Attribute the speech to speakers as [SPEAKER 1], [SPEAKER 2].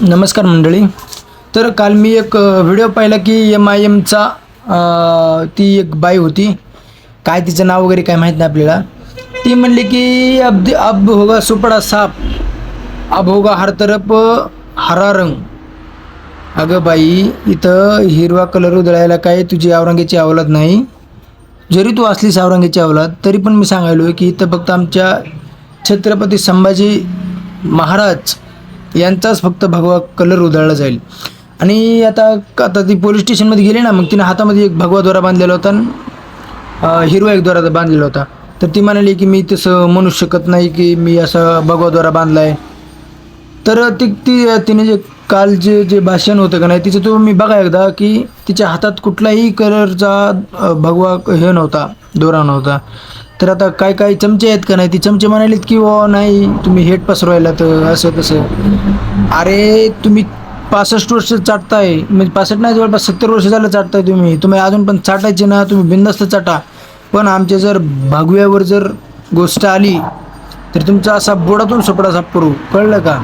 [SPEAKER 1] नमस्कार मंडळी. तर काल मी एक व्हिडिओ पाहिला की MIMचा ती एक बाई होती, काय तिचं नाव वगैरे काय माहीत नाही आपल्याला. ती म्हणली की अब होगा सुपडा साप, अब होगा हर तरफ हरा रंग. अगं बाई, इथं हिरवा कलर उधळायला काय तुझी औरंगेची अवलाद नाही. जरी तू असलीस औरंगेची अवलाद तरी पण मी सांगायलो की इथं फक्त आमच्या छत्रपती संभाजी महाराज यांचाच फक्त भगवा कलर उधळला जाईल. आणि आता आता ती पोलीस स्टेशनमध्ये गेली ना, मग तिने हातामध्ये एक भगवा दोरा बांधलेला होता आणि हिरवा एक दोरा बांधलेला होता. तर ती म्हणाली की मी तसं म्हणू शकत नाही की मी असा भगवा दोरा बांधला आहे. तर तिने जे काल जे भाषण होतं का नाही तिचं, तो मी बघा एकदा की तिच्या हातात कुठलाही कलरचा भगवा हे नव्हता, दोरा नव्हता. तर आता काय काय चमचे आहेत का नाही, ती चमचे म्हणालीत की ओ नाही तुम्ही हेट पसरवायला तर असं तसं. अरे तुम्ही 65 वर्ष चाटताय, म्हणजे 65 नाही, जवळपास 70 वर्ष झालं चाटताय तुम्ही अजून पण चाटायचे ना, तुम्ही बिंदास्त चाटा. पण आमच्या जर भगव्यावर जर गोष्ट आली तर तुमचा असा बोडातून सुपडा साफ करू, कळलं का?